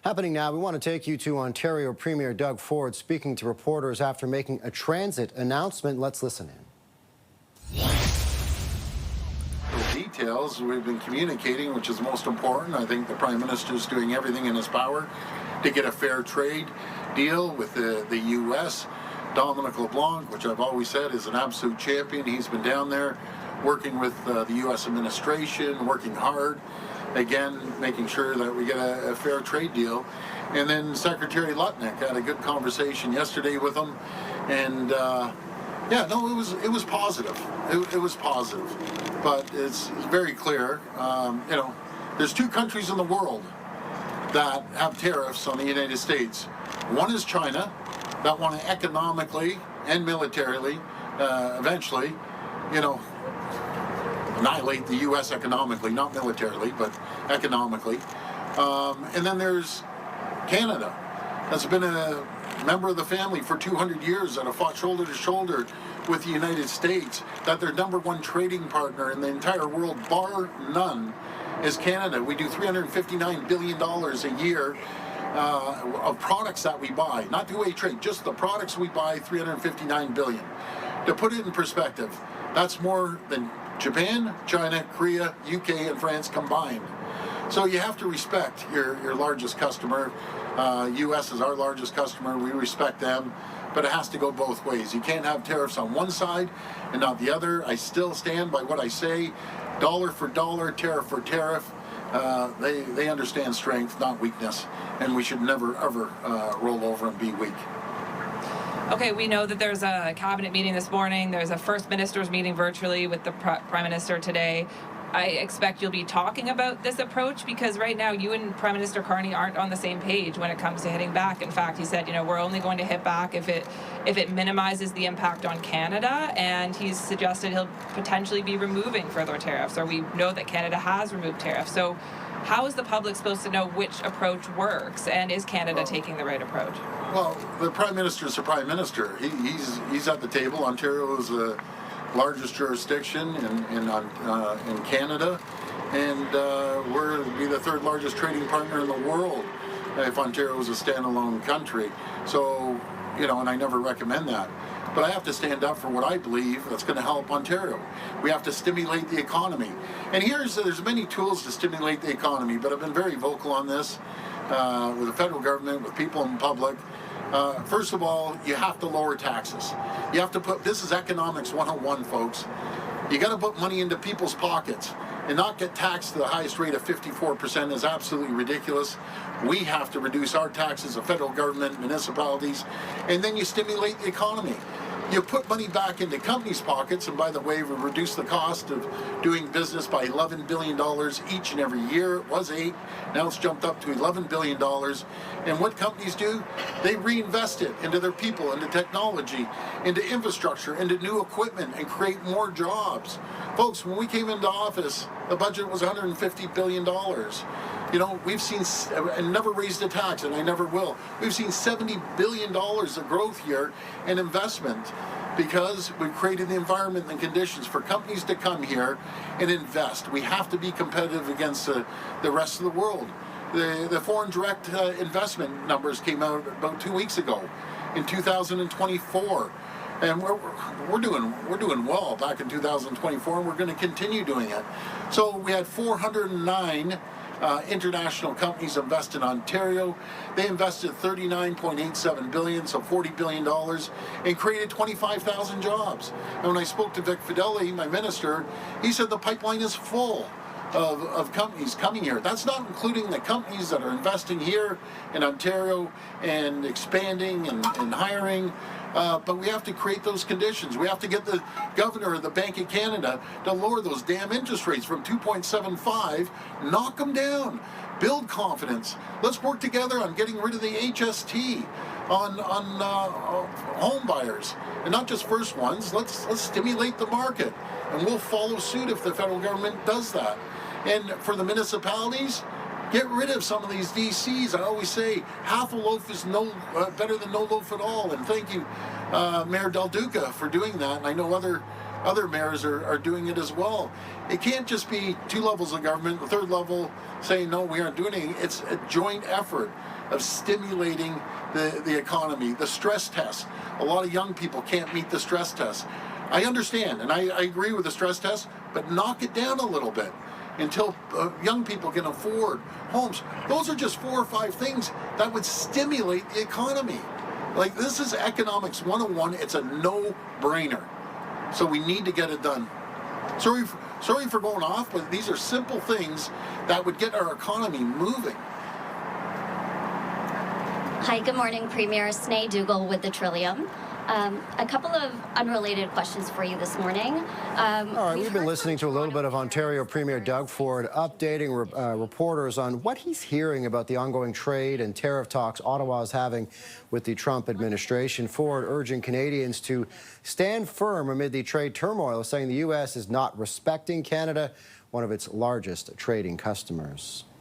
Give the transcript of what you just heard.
Happening now, we want to take you to Ontario Premier Doug Ford speaking to reporters after making a transit announcement. Let's listen in. The details we've been communicating, which is most important. I think the Prime Minister is doing everything in his power to get a fair trade deal with the U.S. Dominic LeBlanc, which I've always said is an absolute champion. He's been down there working with the U.S. administration, working hard, again, making sure that we get a fair trade deal. And then Secretary Lutnick had a good conversation yesterday with him, and yeah, no, it was positive. It was positive, but it's very clear. You know, there's two countries in the world that have tariffs on the United States. One is China, that want to economically and militarily, eventually, you know, annihilate the U.S. economically, not militarily, but economically. And then there's Canada, that's been a member of the family for 200 years, that have fought shoulder to shoulder with the United States, that their #1 trading partner in the entire world, bar none, is Canada. We do $359 billion a year of products that we buy, not two-way trade, just the products we buy, $359 billion. To put it in perspective, that's more than Japan, China, Korea, UK, and France combined. So you have to respect your largest customer. U.S. is our largest customer. We respect them, but it has to go both ways. You can't have tariffs on one side and not the other. I still stand by what I say. Dollar for dollar, tariff for tariff. They understand strength, not weakness, and we should never, ever roll over and be weak. Okay, we know that there's a cabinet meeting this morning. There's a First Minister's meeting virtually with the Prime Minister today. I expect you'll be talking about this approach, because right now you and Prime Minister Carney aren't on the same page when it comes to hitting back. In fact, he said, you know, we're only going to hit back if it minimizes the impact on Canada, and he's suggested he'll potentially be removing further tariffs, or we know that Canada has removed tariffs. So how is the public supposed to know which approach works, and is Canada taking the right approach? Well, the Prime Minister is the Prime Minister. He's at the table. Ontario is the largest jurisdiction in Canada, and we're be the third largest trading partner in the world if Ontario is a standalone country. So, you know, and I never recommend that. But I have to stand up for what I believe that's going to help Ontario. We have to stimulate the economy. And there's many tools to stimulate the economy, but I've been very vocal on this with the federal government, with people in public. First of all, you have to lower taxes. You have to this is economics 101, folks. You got to put money into people's pockets, and not get taxed to the highest rate of 54% is absolutely ridiculous. We have to reduce our taxes, the federal government, municipalities, and then you stimulate the economy. You put money back into companies' pockets, and by the way, we reduced the cost of doing business by $11 billion each and every year. It was 8, now it's jumped up to $11 billion. And what companies do? They reinvest it into their people, into technology, into infrastructure, into new equipment, and create more jobs. Folks, when we came into office, the budget was $150 billion. You know, we've seen, and never raised a tax, and I never will. We've seen $70 billion of growth here and investment, because we've created the environment and conditions for companies to come here and invest. We have to be competitive against the rest of the world. The foreign direct investment numbers came out about 2 weeks ago in 2024. And we're doing well back in 2024, and we're going to continue doing it. So we had 409 international companies invest in Ontario. They invested $39.87 billion, so $40 billion, and created 25,000 jobs. And when I spoke to Vic Fedeli, my minister, he said the pipeline is full of companies coming here. That's not including the companies that are investing here in Ontario and expanding and hiring. But we have to create those conditions. We have to get the governor of the Bank of Canada to lower those damn interest rates from 2.75, knock them down, build confidence. Let's work together on getting rid of the HST on home buyers, and not just first ones. Let's stimulate the market, and we'll follow suit if the federal government does that. And for the municipalities, get rid of some of these DCs. I always say half a loaf is better than no loaf at all. And thank you, Mayor Del Duca, for doing that. And I know other other mayors are doing it as well. It can't just be two levels of government, the third level saying, no, we aren't doing anything. It's a joint effort of stimulating the economy, the stress test. A lot of young people can't meet the stress test. I understand, and I agree with the stress test, but knock it down a little bit until young people can afford homes. Those are just 4 or 5 things that would stimulate the economy. Like, this is economics 101. It's a no-brainer. So we need to get it done. Sorry for going off, but these are simple things that would get our economy moving. Hi, good morning, Premier. Snay Dougal with the Trillium. A couple of unrelated questions for you this morning. All right, we've been listening to a little bit of Ontario Premier Doug Ford updating reporters on what he's hearing about the ongoing trade and tariff talks Ottawa is having with the Trump administration. Ford urging Canadians to stand firm amid the trade turmoil, saying the U.S. is not respecting Canada, one of its largest trading customers.